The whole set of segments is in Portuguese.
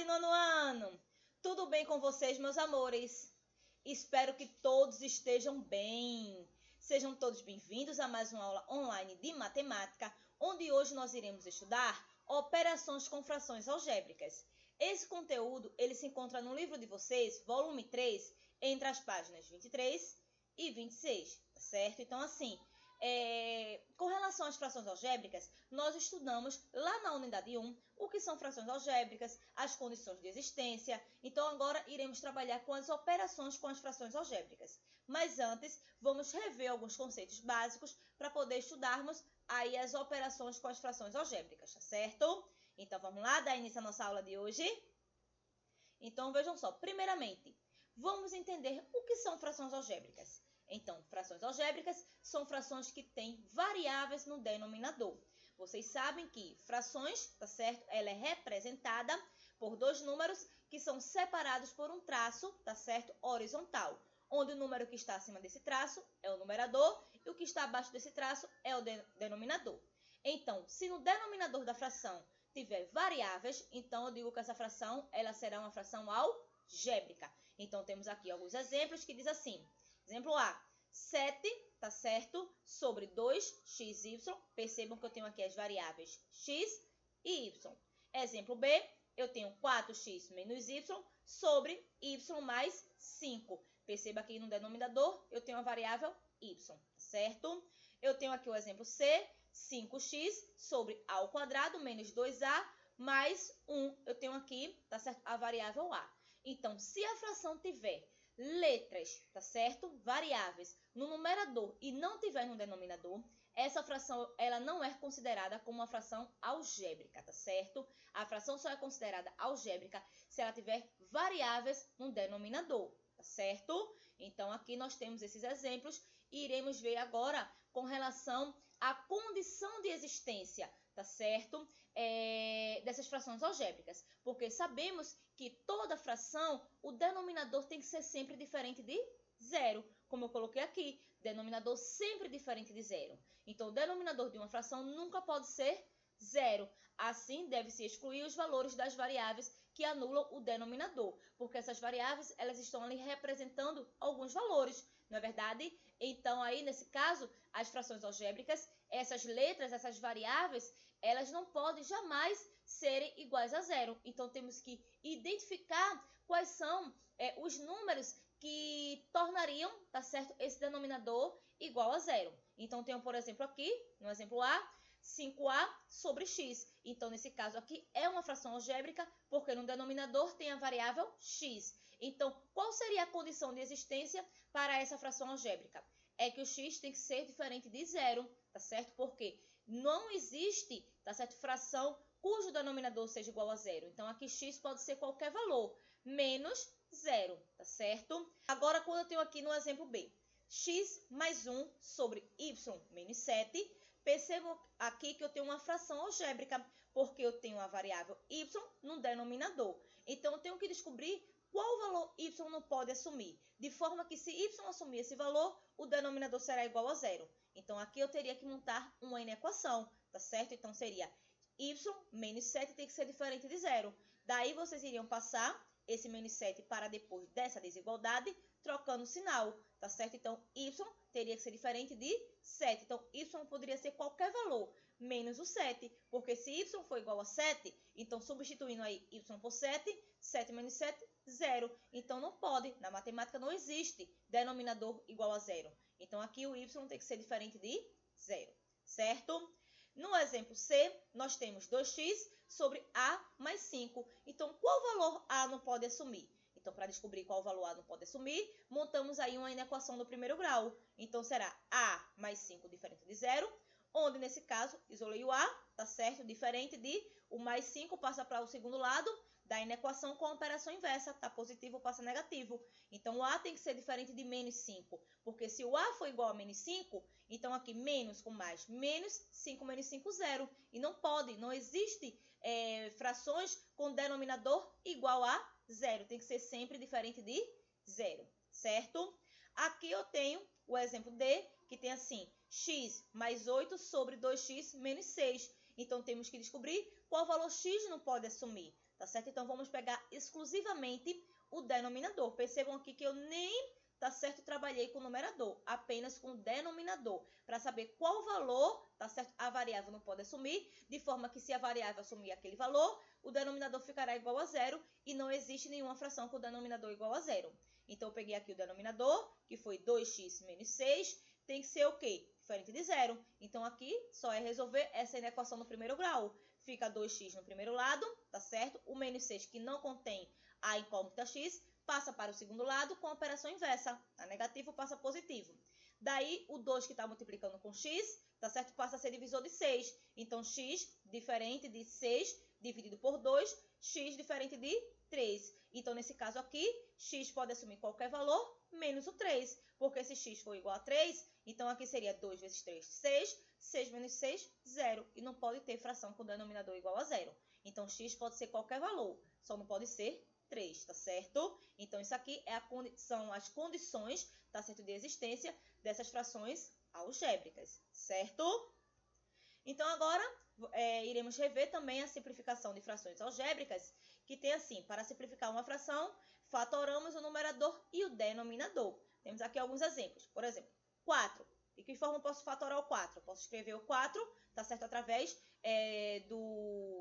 nono ano! Tudo bem com vocês, meus amores? Espero que todos estejam bem. Sejam todos bem-vindos a mais uma aula online de matemática, onde hoje nós iremos estudar operações com frações algébricas. Esse conteúdo ele se encontra no livro de vocês, volume 3, entre as páginas 23 e 26, tá certo? Então, assim, com relação às frações algébricas, nós estudamos lá na unidade 1 o que são frações algébricas, as condições de existência. Então, agora iremos trabalhar com as operações com as frações algébricas. Mas antes, vamos rever alguns conceitos básicos para poder estudarmos aí as operações com as frações algébricas, tá certo? Então, vamos lá, dar início à nossa aula de hoje? Então, vejam só, primeiramente, vamos entender o que são frações algébricas. Então, frações algébricas são frações que têm variáveis no denominador. Vocês sabem que frações, tá certo? Ela é representada por dois números que são separados por um traço, tá certo? Horizontal, onde o número que está acima desse traço é o numerador e o que está abaixo desse traço é o denominador. Então, se no denominador da fração tiver variáveis, então eu digo que essa fração ela será uma fração algébrica. Então, temos aqui alguns exemplos que diz assim. Exemplo A, 7, tá certo? Sobre 2xy. Percebam que eu tenho aqui as variáveis x e y. Exemplo B, eu tenho 4x menos y sobre y mais 5. Perceba que no denominador eu tenho a variável y, tá certo? Eu tenho aqui o exemplo C, 5x sobre a ao quadrado menos 2a mais 1. Eu tenho aqui, tá certo? A variável a. Então, se a fração tiver letras, tá certo? Variáveis no numerador e não tiver no denominador, essa fração ela não é considerada como uma fração algébrica, tá certo? A fração só é considerada algébrica se ela tiver variáveis no denominador, tá certo? Então, aqui nós temos esses exemplos e iremos ver agora com relação à condição de existência, tá certo? Dessas frações algébricas, porque sabemos que toda fração, o denominador tem que ser sempre diferente de zero, como eu coloquei aqui, denominador sempre diferente de zero. Então, o denominador de uma fração nunca pode ser zero. Assim, deve-se excluir os valores das variáveis que anulam o denominador, porque essas variáveis elas estão ali representando alguns valores, não é verdade? Então, aí, nesse caso, as frações algébricas, essas letras, essas variáveis, elas não podem jamais serem iguais a zero. Então, temos que identificar quais são os números que tornariam, tá certo, esse denominador igual a zero. Então, tenho, por exemplo, aqui, no exemplo A, 5a sobre x. Então, nesse caso aqui, é uma fração algébrica, porque no denominador tem a variável x. Então, qual seria a condição de existência para essa fração algébrica? É que o x tem que ser diferente de zero, tá certo? Porque não existe, tá certo, fração cujo denominador seja igual a zero. Então, aqui x pode ser qualquer valor, menos zero, tá certo? Agora, quando eu tenho aqui no exemplo B, x mais 1 sobre y menos 7, percebam aqui que eu tenho uma fração algébrica, porque eu tenho a variável y no denominador. Então, eu tenho que descobrir qual valor y não pode assumir, de forma que se y assumir esse valor, o denominador será igual a zero. Então, aqui eu teria que montar uma inequação, tá certo? Então, seria y menos 7 tem que ser diferente de zero. Daí, vocês iriam passar esse menos 7 para depois dessa desigualdade, trocando o sinal, tá certo? Então, y teria que ser diferente de 7. Então, y poderia ser qualquer valor, menos o 7. Porque se y for igual a 7, então, substituindo aí y por 7, 7 menos 7, 0. Então, não pode. Na matemática, não existe denominador igual a 0. Então, aqui o y tem que ser diferente de 0, certo? No exemplo C, nós temos 2x sobre a mais 5. Então, qual valor a não pode assumir? Então, para descobrir qual valor a não pode assumir, montamos aí uma inequação do primeiro grau. Então, será a mais 5 diferente de 0, onde, nesse caso, isolei o a, tá certo? Diferente de o mais 5 passa para o segundo lado da inequação com a operação inversa, tá? Positivo passa negativo. Então, o a tem que ser diferente de menos 5, porque se o a for igual a menos 5, então aqui menos com mais, menos 5 menos 5, 0. E não pode, não existe frações com denominador igual a 0. Tem que ser sempre diferente de 0, certo? Aqui eu tenho o exemplo D, que tem assim, x mais 8 sobre 2x menos 6. Então, temos que descobrir qual valor x não pode assumir, tá certo? Então, vamos pegar exclusivamente o denominador. Percebam aqui que eu nem, tá certo, trabalhei com o numerador, apenas com o denominador, para saber qual valor, tá certo, a variável não pode assumir, de forma que se a variável assumir aquele valor, o denominador ficará igual a zero e não existe nenhuma fração com o denominador igual a zero. Então, eu peguei aqui o denominador, que foi 2x menos 6, tem que ser o quê? Diferente de zero. Então, aqui só é resolver essa equação no primeiro grau. Fica 2x no primeiro lado, tá certo? O menos 6, que não contém a incógnita x, passa para o segundo lado com a operação inversa. A negativo passa a positivo. Daí, o 2 que está multiplicando com x, tá certo? Passa a ser divisor de 6. Então, x diferente de 6 dividido por 2, x diferente de 3. Então, nesse caso aqui, x pode assumir qualquer valor menos o 3. Porque se x for igual a 3, então aqui seria 2 vezes 3, 6. 6 menos 6, 0. E não pode ter fração com denominador igual a 0. Então, x pode ser qualquer valor, só não pode ser 3, tá certo? Então, isso aqui são as condições, tá certo, de existência dessas frações algébricas, certo? Então, agora, iremos rever também a simplificação de frações algébricas, que tem assim, para simplificar uma fração, fatoramos o numerador e o denominador. Temos aqui alguns exemplos. Por exemplo, 4. De que forma eu posso fatorar o 4? Eu posso escrever o 4, tá certo? Através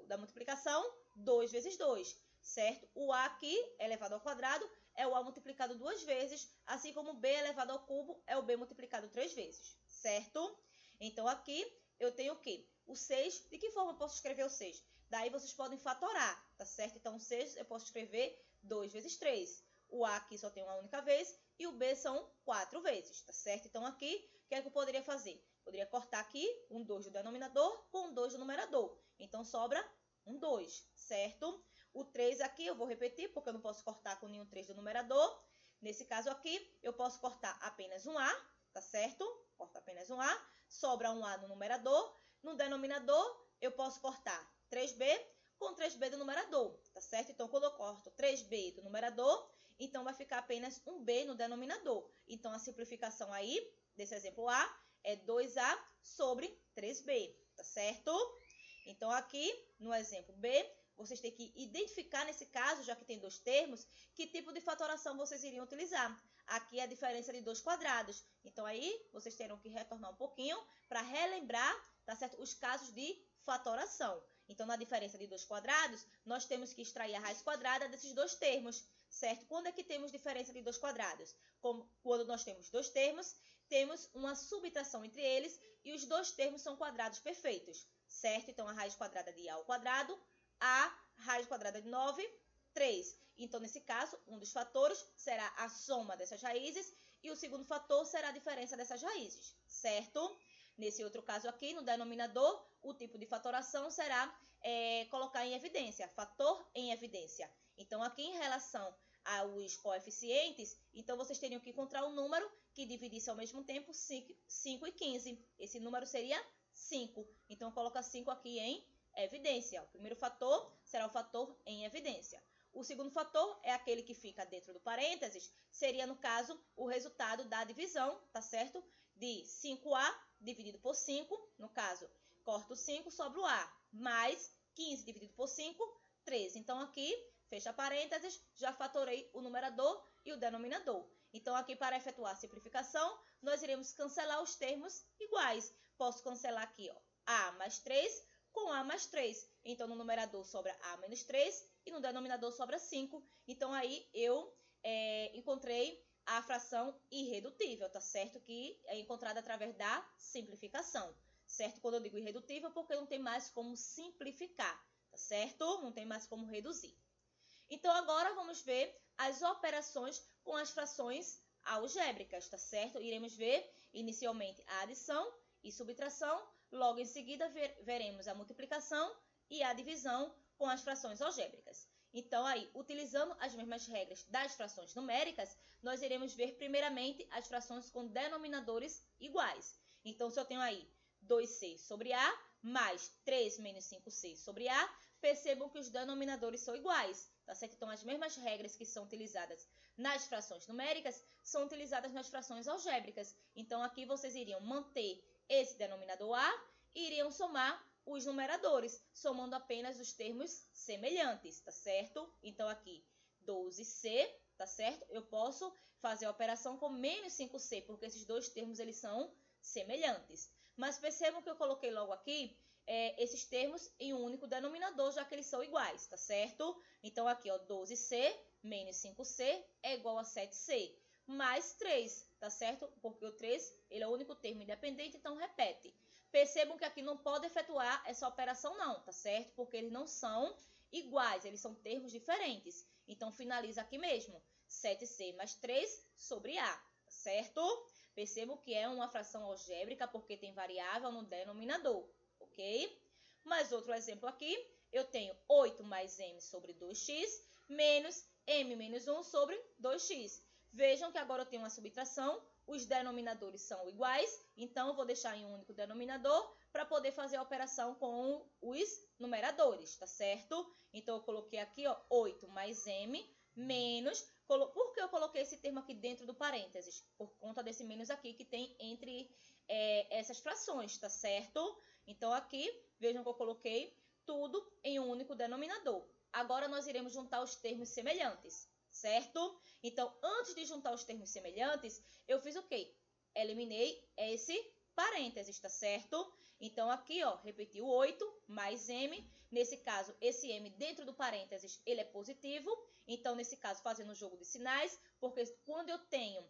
da multiplicação 2 vezes 2, certo? O A aqui, elevado ao quadrado, é o A multiplicado 2 vezes, assim como o B elevado ao cubo é o B multiplicado 3 vezes, certo? Então, aqui eu tenho o quê? O 6. De que forma eu posso escrever o 6? Daí vocês podem fatorar, tá certo? Então, o 6 eu posso escrever 2 vezes 3. O A aqui só tem uma única vez e o B são 4 vezes, tá certo? Então, aqui, o que é que eu poderia fazer? Poderia cortar aqui um 2 do denominador com um 2 do numerador. Então, sobra um 2, certo? O 3 aqui eu vou repetir, porque eu não posso cortar com nenhum 3 do numerador. Nesse caso aqui, eu posso cortar apenas um A, tá certo? Corto apenas um A, sobra um A no numerador. No denominador, eu posso cortar 3B com 3B do numerador, tá certo? Então, quando eu corto 3B do numerador, então vai ficar apenas um B no denominador. Então, a simplificação aí, desse exemplo A, é 2A sobre 3B, tá certo? Então, aqui, no exemplo B, vocês têm que identificar, nesse caso, já que tem dois termos, que tipo de fatoração vocês iriam utilizar. Aqui é a diferença de 2 quadrados. Então, aí, vocês terão que retornar um pouquinho para relembrar, tá certo, os casos de fatoração. Então, na diferença de 2 quadrados, nós temos que extrair a raiz quadrada desses dois termos, certo? Quando é que temos diferença de 2 quadrados? Quando nós temos dois termos, temos uma subtração entre eles e os dois termos são quadrados perfeitos, certo? Então, a raiz quadrada de A ao quadrado, a raiz quadrada de 9, 3. Então, nesse caso, um dos fatores será a soma dessas raízes e o segundo fator será a diferença dessas raízes, certo? Nesse outro caso aqui, no denominador, o tipo de fatoração será colocar em evidência, fator em evidência. Então, aqui em relação aos coeficientes, então vocês teriam que encontrar um número que dividisse ao mesmo tempo 5 e 15. Esse número seria 5. Então, coloca 5 aqui em evidência. O primeiro fator será o fator em evidência. O segundo fator é aquele que fica dentro do parênteses, seria, no caso, o resultado da divisão, tá certo? De 5A dividido por 5, no caso, corto 5, sobra o A, mais 15 dividido por 5, 13. Então, aqui, fecha parênteses, já fatorei o numerador e o denominador. Então, aqui, para efetuar a simplificação, nós iremos cancelar os termos iguais. Posso cancelar aqui, ó, A mais 3 com A mais 3. Então, no numerador sobra A menos 3 e no denominador sobra 5. Então, aí eu encontrei a fração irredutível, tá certo? Que é encontrada através da simplificação, certo? Quando eu digo irredutível, porque não tem mais como simplificar, tá certo? Não tem mais como reduzir. Então, agora vamos ver as operações com as frações algébricas, tá certo? Iremos ver inicialmente a adição e subtração, logo em seguida veremos a multiplicação e a divisão com as frações algébricas. Então, aí, utilizando as mesmas regras das frações numéricas, nós iremos ver primeiramente as frações com denominadores iguais. Então, se eu tenho aí 2c sobre A mais 3 menos 5c sobre A, percebam que os denominadores são iguais, tá certo? Então, as mesmas regras que são utilizadas nas frações numéricas são utilizadas nas frações algébricas. Então, aqui vocês iriam manter esse denominador A e iriam somar os numeradores, somando apenas os termos semelhantes, tá certo? Então, aqui, 12c, tá certo? Eu posso fazer a operação com menos 5c, porque esses dois termos, eles são semelhantes. Mas percebam que eu coloquei logo aqui esses termos em um único denominador, já que eles são iguais, tá certo? Então, aqui, ó, 12c menos 5c é igual a 7c, mais 3, tá certo? Porque o 3, ele é o único termo independente, então repete. Percebam que aqui não pode efetuar essa operação não, tá certo? Porque eles não são iguais, eles são termos diferentes. Então, finaliza aqui mesmo, 7c mais 3 sobre a, tá certo? Percebam que é uma fração algébrica porque tem variável no denominador, ok? Mais outro exemplo aqui, eu tenho 8 mais m sobre 2x menos m menos 1 sobre 2x. Vejam que agora eu tenho uma subtração, os denominadores são iguais, então eu vou deixar em um único denominador para poder fazer a operação com os numeradores, tá certo? Então, eu coloquei aqui, ó, 8 mais m menos... Por que eu coloquei esse termo aqui dentro do parênteses? Por conta desse menos aqui que tem entre essas frações, tá certo? Então, aqui, vejam que eu coloquei tudo em um único denominador. Agora, nós iremos juntar os termos semelhantes, certo? Então, antes de juntar os termos semelhantes, eu fiz o quê? Eliminei esse parênteses, tá certo? Então, aqui, ó, repeti o 8 mais m. Nesse caso, esse m dentro do parênteses, ele é positivo. Então, nesse caso, fazendo o jogo de sinais, porque quando eu tenho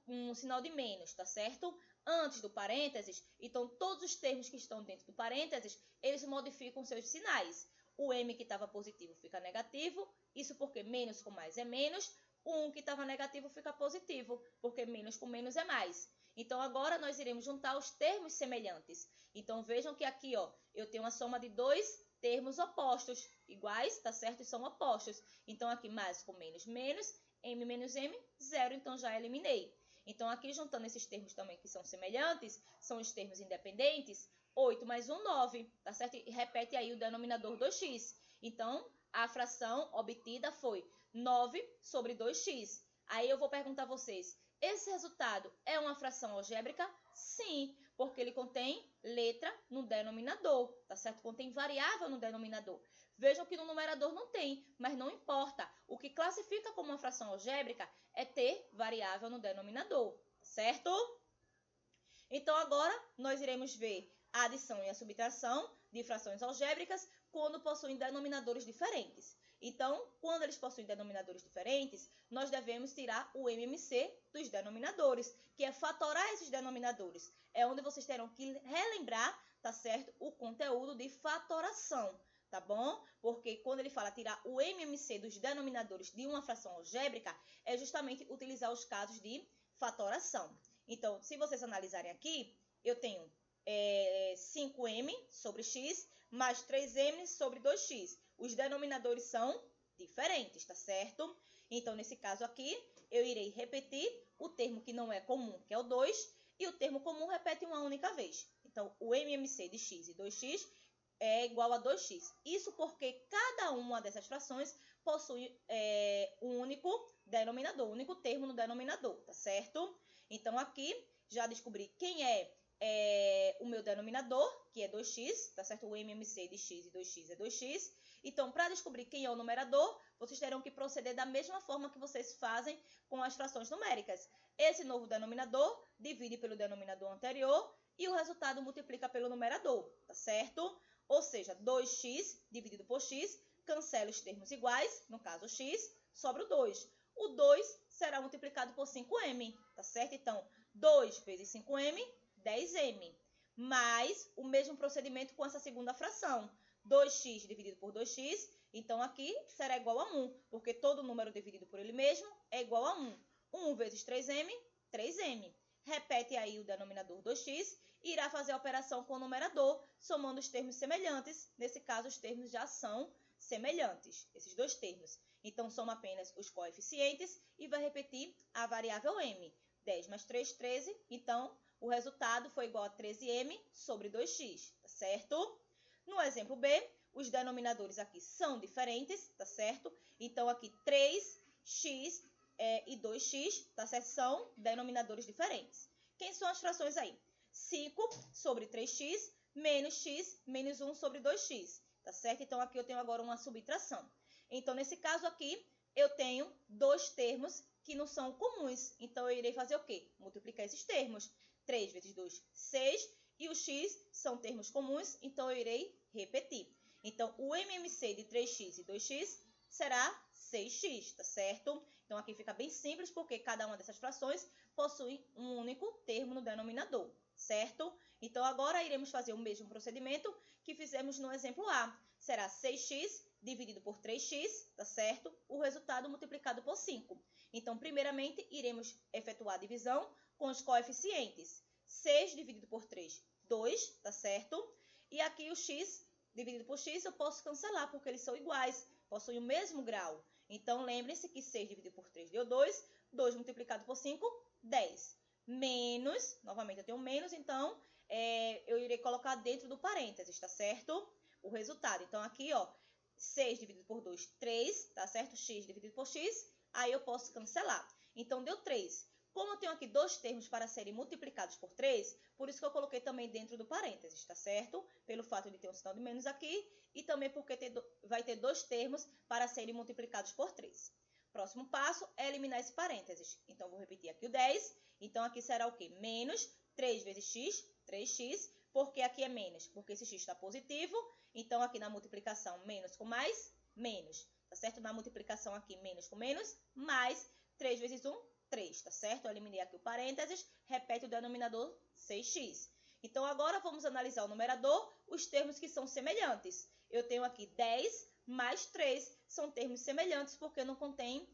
um sinal de menos, tá certo? Antes do parênteses, então, todos os termos que estão dentro do parênteses, eles modificam seus sinais. O m que estava positivo fica negativo, isso porque menos com mais é menos. O 1 que estava negativo fica positivo, porque menos com menos é mais. Então, agora nós iremos juntar os termos semelhantes. Então, vejam que aqui, ó, eu tenho uma soma de dois termos opostos, iguais, tá certo? E são opostos. Então, aqui mais com menos, menos, m menos m, zero, então já eliminei. Então, aqui juntando esses termos também que são semelhantes, são os termos independentes, 8 mais 1, 9, tá certo? E repete aí o denominador 2x. Então, a fração obtida foi 9 sobre 2x. Aí eu vou perguntar a vocês, esse resultado é uma fração algébrica? Sim, porque ele contém letra no denominador, tá certo? Contém variável no denominador. Vejam que no numerador não tem, mas não importa. O que classifica como uma fração algébrica é ter variável no denominador, certo? Então, agora, nós iremos ver a adição e a subtração de frações algébricas quando possuem denominadores diferentes. Então, quando eles possuem denominadores diferentes, nós devemos tirar o MMC dos denominadores, que é fatorar esses denominadores. É onde vocês terão que relembrar, tá certo, o conteúdo de fatoração, tá bom? Porque quando ele fala tirar o MMC dos denominadores de uma fração algébrica, é justamente utilizar os casos de fatoração. Então, se vocês analisarem aqui, eu tenho 5m sobre x mais 3m sobre 2x. Os denominadores são diferentes, tá certo? Então, nesse caso aqui, eu irei repetir o termo que não é comum, que é o 2, e o termo comum repete uma única vez. Então, o MMC de x e 2x é igual a 2x. Isso porque cada uma dessas frações possui um único denominador, um único termo no denominador, tá certo? Então, aqui, já descobri quem é o meu denominador, que é 2x, tá certo? O MMC de x e 2x é 2x. Então, para descobrir quem é o numerador, vocês terão que proceder da mesma forma que vocês fazem com as frações numéricas. Esse novo denominador divide pelo denominador anterior e o resultado multiplica pelo numerador, tá certo? Ou seja, 2x dividido por x, cancela os termos iguais, no caso x, sobra o 2. O 2 será multiplicado por 5m, tá certo? Então, 2 vezes 5m, 10m. Mais o mesmo procedimento com essa segunda fração. 2x dividido por 2x, então aqui será igual a 1, porque todo número dividido por ele mesmo é igual a 1. 1 vezes 3m, 3m. Repete aí o denominador 2x e irá fazer a operação com o numerador, somando os termos semelhantes. Nesse caso, os termos já são semelhantes, esses dois termos. Então, soma apenas os coeficientes e vai repetir a variável m. 10 mais 3, 13. Então, o resultado foi igual a 13m sobre 2x, tá certo? No exemplo B, os denominadores aqui são diferentes, tá certo? Então, aqui 3x e 2x, tá certo? São denominadores diferentes. Quem são as frações aí? 5 sobre 3x menos x menos 1 sobre 2x, tá certo? Então, aqui eu tenho agora uma subtração. Então, nesse caso aqui, eu tenho dois termos que não são comuns. Então, eu irei fazer o quê? Multiplicar esses termos. 3 vezes 2, 6. E o x são termos comuns, então eu irei repetir. Então, o MMC de 3x e 2x será 6x, tá certo? Então, aqui fica bem simples, porque cada uma dessas frações possui um único termo no denominador, certo? Então, agora iremos fazer o mesmo procedimento que fizemos no exemplo A. Será 6x dividido por 3x, tá certo? O resultado multiplicado por 5. Então, primeiramente, iremos efetuar a divisão com os coeficientes. 6 dividido por 3, 2, tá certo? E aqui o x dividido por x eu posso cancelar, porque eles são iguais, possuem o mesmo grau. Então, lembrem-se que 6 dividido por 3 deu 2, 2 multiplicado por 5, 10. Menos, novamente eu tenho menos, então, eu irei colocar dentro do parênteses, tá certo? O resultado. Então, aqui, ó, 6 dividido por 2, 3, tá certo? X dividido por x, aí eu posso cancelar. Então, deu 3. Como eu tenho aqui dois termos para serem multiplicados por 3, por isso que eu coloquei também dentro do parênteses, tá certo? Pelo fato de ter um sinal de menos aqui e também porque vai ter dois termos para serem multiplicados por 3. Próximo passo é eliminar esse parênteses. Então, vou repetir aqui o 10. Então, aqui será o quê? Menos 3 vezes x, 3x. Por que aqui é menos? Porque esse x está positivo. Então, aqui na multiplicação, menos com mais, menos. Tá certo? Na multiplicação aqui, menos com menos, mais 3 vezes 1, 3, tá certo? Eu eliminei aqui o parênteses, repete o denominador 6x. Então, agora vamos analisar o numerador, os termos que são semelhantes. Eu tenho aqui 10 mais 3, são termos semelhantes porque não contém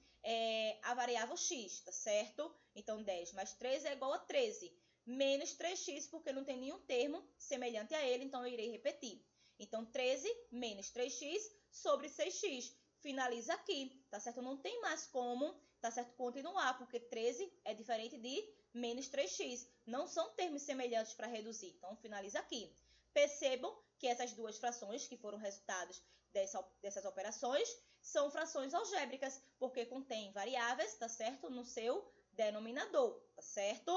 a variável x, tá certo? Então, 10 mais 3 é igual a 13. Menos 3x porque não tem nenhum termo semelhante a ele, então eu irei repetir. Então, 13 menos 3x sobre 6x. Finaliza aqui, tá certo? Não tem mais como, tá certo, continuar, porque 13 é diferente de menos 3x. Não são termos semelhantes para reduzir, então finaliza aqui. Percebam que essas duas frações, que foram resultados dessas operações, são frações algébricas, porque contém variáveis, tá certo, no seu denominador, tá certo?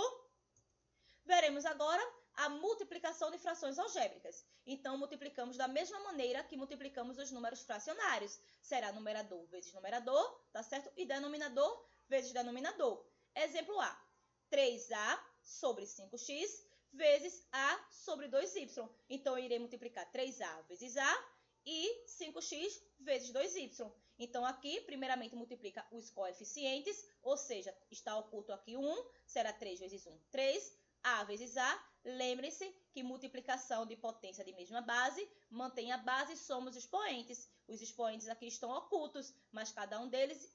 Veremos agora a multiplicação de frações algébricas. Então, multiplicamos da mesma maneira que multiplicamos os números fracionários. Será numerador vezes numerador, tá certo? E denominador vezes denominador. Exemplo A, 3A sobre 5x vezes A sobre 2y. Então, eu irei multiplicar 3A vezes A e 5x vezes 2y. Então, aqui, primeiramente, multiplica os coeficientes, ou seja, está oculto aqui 1, será 3 vezes 1, 3. A vezes A, lembre-se que multiplicação de potência de mesma base mantém a base e soma os expoentes. Os expoentes aqui estão ocultos, mas cada um deles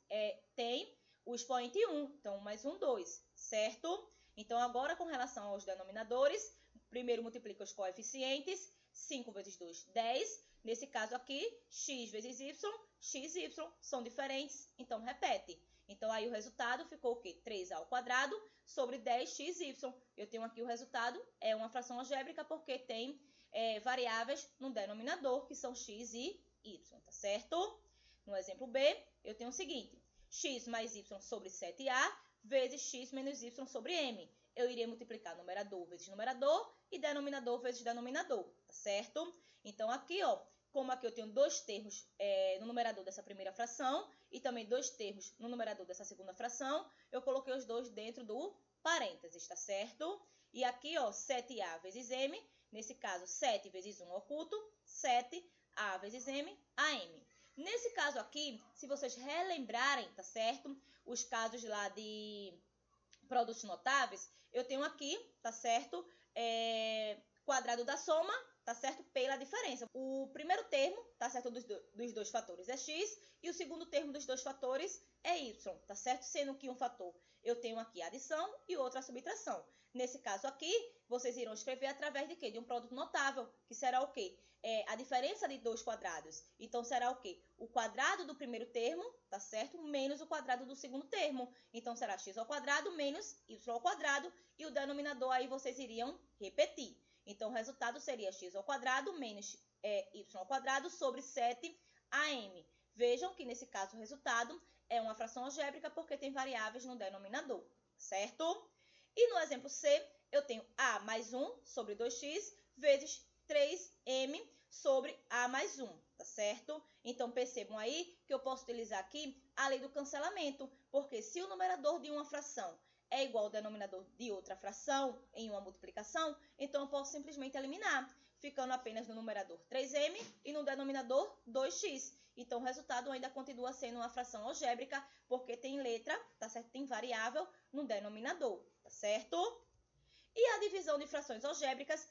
tem o expoente 1. Então, 1 mais 1, 2, certo? Então, agora com relação aos denominadores, primeiro multiplica os coeficientes. 5 vezes 2, 10. Nesse caso aqui, x vezes y, x e y são diferentes, então repete. Então, aí o resultado ficou o quê? 3a ao quadrado sobre 10xy. Eu tenho aqui o resultado, é uma fração algébrica porque tem variáveis no denominador, que são x e y, tá certo? No exemplo B, eu tenho o seguinte, x mais y sobre 7a vezes x menos y sobre m. Eu irei multiplicar numerador vezes numerador e denominador vezes denominador, tá certo? Então, aqui, ó, como aqui eu tenho dois termos no numerador dessa primeira fração e também dois termos no numerador dessa segunda fração, eu coloquei os dois dentro do parênteses, tá certo? E aqui, ó, 7a vezes m, nesse caso, 7 vezes 1 oculto, 7a vezes m, am. Nesse caso aqui, se vocês relembrarem, tá certo? Os casos lá de produtos notáveis, eu tenho aqui, tá certo? Quadrado da soma, tá certo? Pela diferença. O primeiro termo, tá certo? Dos dois fatores é x e o segundo termo dos dois fatores é y, tá certo? Sendo que um fator eu tenho aqui a adição e outro a subtração. Nesse caso aqui, vocês irão escrever através de quê? De um produto notável, que será o quê? A diferença de dois quadrados. Então, será o quê? O quadrado do primeiro termo, tá certo? Menos o quadrado do segundo termo. Então, será x ao quadrado menos y ao quadrado e o denominador aí vocês iriam repetir. Então, o resultado seria x ao quadrado menos y ao quadrado sobre 7am. Vejam que, nesse caso, o resultado é uma fração algébrica porque tem variáveis no denominador, certo? E no exemplo C, eu tenho a mais 1 sobre 2x vezes 3m sobre A mais 1, tá certo? Então, percebam aí que eu posso utilizar aqui a lei do cancelamento, porque se o numerador de uma fração é igual ao denominador de outra fração em uma multiplicação, então eu posso simplesmente eliminar, ficando apenas no numerador 3m e no denominador 2x. Então, o resultado ainda continua sendo uma fração algébrica, porque tem letra, tá certo? Tem variável no denominador, tá certo? E a divisão de frações algébricas,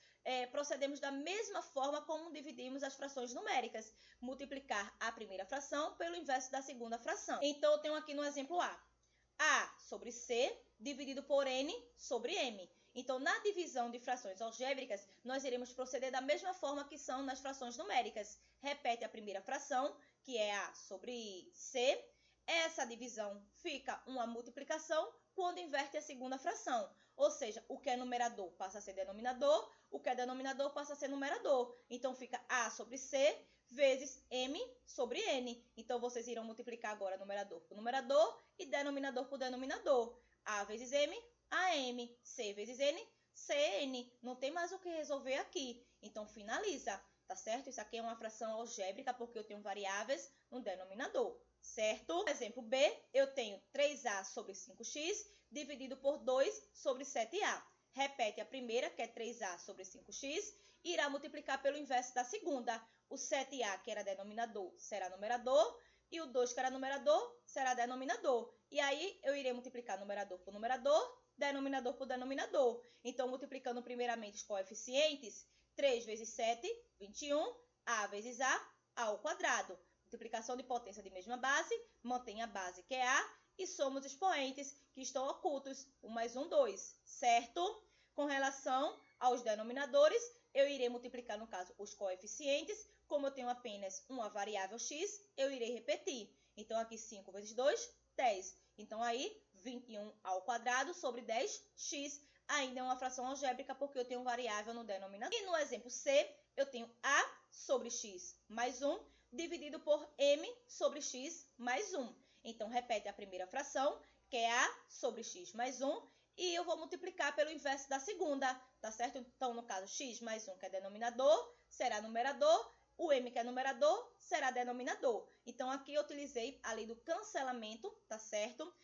procedemos da mesma forma como dividimos as frações numéricas, multiplicar a primeira fração pelo inverso da segunda fração. Então, eu tenho aqui no exemplo A sobre C dividido por N sobre M. Então, na divisão de frações algébricas, nós iremos proceder da mesma forma que são nas frações numéricas. Repete a primeira fração, que é A sobre C. Essa divisão fica uma multiplicação quando inverte a segunda fração. Ou seja, o que é numerador passa a ser denominador, o que é denominador passa a ser numerador. Então, fica A sobre C vezes M sobre N. Então, vocês irão multiplicar agora numerador por numerador e denominador por denominador. A vezes M, AM. C vezes N, CN. Não tem mais o que resolver aqui. Então, finaliza, tá certo? Isso aqui é uma fração algébrica porque eu tenho variáveis no denominador, certo? Exemplo B, eu tenho 3A sobre 5x dividido por 2 sobre 7A. Repete a primeira, que é 3A sobre 5x, irá multiplicar pelo inverso da segunda. O 7A, que era denominador, será numerador, e o 2, que era numerador, será denominador. E aí, eu irei multiplicar numerador por numerador, denominador por denominador. Então, multiplicando primeiramente os coeficientes, 3 vezes 7, 21, A vezes A ao quadrado. Multiplicação de potência de mesma base, mantém a base, que é A, e somos expoentes que estão ocultos, 1 mais 1, 2, certo? Com relação aos denominadores, eu irei multiplicar, no caso, os coeficientes. Como eu tenho apenas uma variável x, eu irei repetir. Então, aqui 5 vezes 2, 10. Então, aí, 21 ao quadrado sobre 10x. Ainda é uma fração algébrica porque eu tenho variável no denominador. E no exemplo C, eu tenho A sobre x mais 1 dividido por M sobre x mais 1. Então, repete a primeira fração, que é A sobre x mais 1, e eu vou multiplicar pelo inverso da segunda, tá certo? Então, no caso, x mais 1, que é denominador, será numerador, o M, que é numerador, será denominador. Então, aqui eu utilizei a lei do cancelamento, tá certo?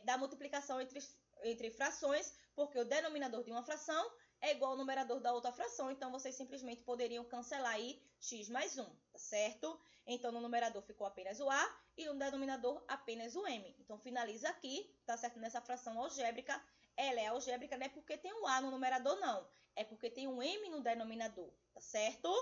Da multiplicação entre frações, porque o denominador de uma fração é igual ao numerador da outra fração, então vocês simplesmente poderiam cancelar aí x mais 1, tá certo? Então, no numerador ficou apenas o A e no denominador apenas o M. Então, finaliza aqui, tá certo? Nessa fração algébrica, ela é algébrica não é porque tem um A no numerador, não. É porque tem um M no denominador, tá certo?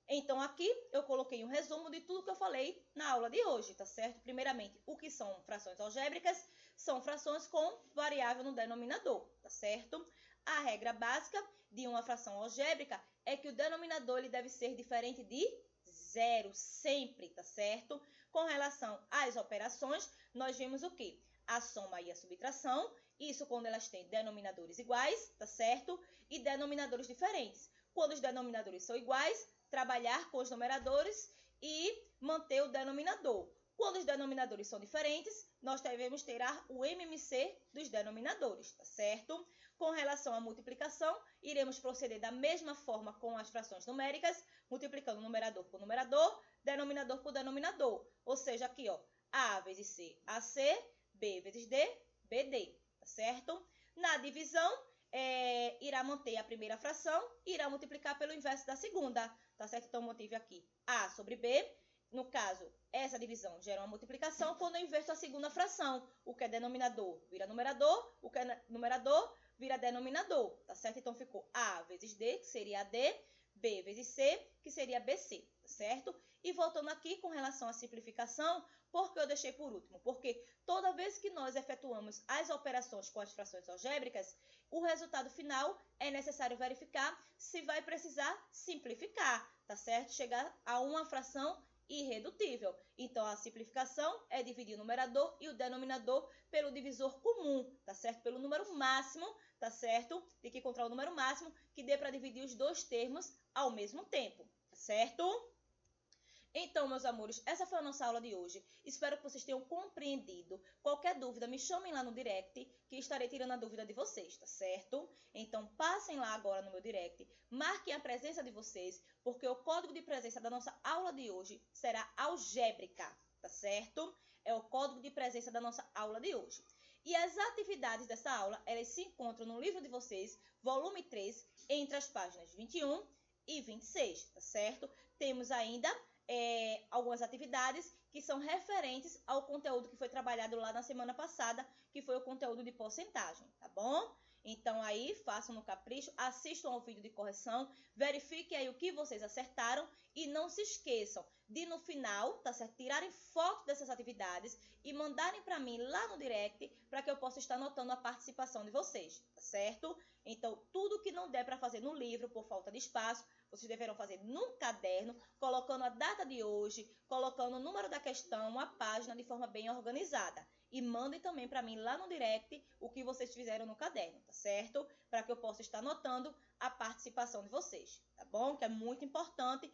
Então, aqui eu coloquei um resumo de tudo que eu falei na aula de hoje, tá certo? Primeiramente, o que são frações algébricas? São frações com variável no denominador, tá certo? A regra básica de uma fração algébrica é que o denominador ele deve ser diferente de zero, sempre, tá certo? Com relação às operações, nós vemos o quê? A soma e a subtração, isso quando elas têm denominadores iguais, tá certo? E denominadores diferentes. Quando os denominadores são iguais, trabalhar com os numeradores e manter o denominador. Quando os denominadores são diferentes, nós devemos tirar o MMC dos denominadores, tá certo? Com relação à multiplicação, iremos proceder da mesma forma com as frações numéricas, multiplicando numerador por numerador, denominador por denominador. Ou seja, aqui, ó, A vezes C, AC, B vezes D, BD, tá certo? Na divisão, irá manter a primeira fração e irá multiplicar pelo inverso da segunda, tá certo? Então, mantive aqui A sobre B. No caso, essa divisão gera uma multiplicação quando eu inverto a segunda fração. O que é denominador vira numerador, o que é numerador vira denominador, tá certo? Então, ficou A vezes D, que seria AD, B vezes C, que seria BC, tá certo? E voltando aqui com relação à simplificação, por que eu deixei por último? Porque toda vez que nós efetuamos as operações com as frações algébricas, o resultado final é necessário verificar se vai precisar simplificar, tá certo? Chegar a uma fração irredutível. Então, a simplificação é dividir o numerador e o denominador pelo divisor comum, tá certo? Pelo número máximo, tá certo? Tem que encontrar o número máximo que dê para dividir os dois termos ao mesmo tempo, tá certo? Então, meus amores, essa foi a nossa aula de hoje. Espero que vocês tenham compreendido. Qualquer dúvida, me chamem lá no direct, que estarei tirando a dúvida de vocês, tá certo? Então, passem lá agora no meu direct, marquem a presença de vocês, porque o código de presença da nossa aula de hoje será algébrica, tá certo? É o código de presença da nossa aula de hoje. E as atividades dessa aula, elas se encontram no livro de vocês, volume 3, entre as páginas 21 e 26, tá certo? Temos ainda algumas atividades que são referentes ao conteúdo que foi trabalhado lá na semana passada, que foi o conteúdo de porcentagem, tá bom? Então aí, façam no capricho, assistam ao vídeo de correção, verifiquem aí o que vocês acertaram e não se esqueçam de no final, tá certo? Tirarem foto dessas atividades e mandarem para mim lá no direct para que eu possa estar anotando a participação de vocês, tá certo? Então, tudo que não der para fazer no livro por falta de espaço, vocês deverão fazer num caderno, colocando a data de hoje, colocando o número da questão, a página de forma bem organizada. E mandem também para mim lá no direct o que vocês fizeram no caderno, tá certo? Para que eu possa estar anotando a participação de vocês, tá bom? Que é muito importante,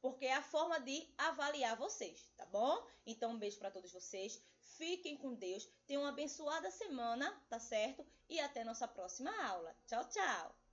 porque é a forma de avaliar vocês, tá bom? Então, um beijo para todos vocês. Fiquem com Deus. Tenham uma abençoada semana, tá certo? E até nossa próxima aula. Tchau, tchau!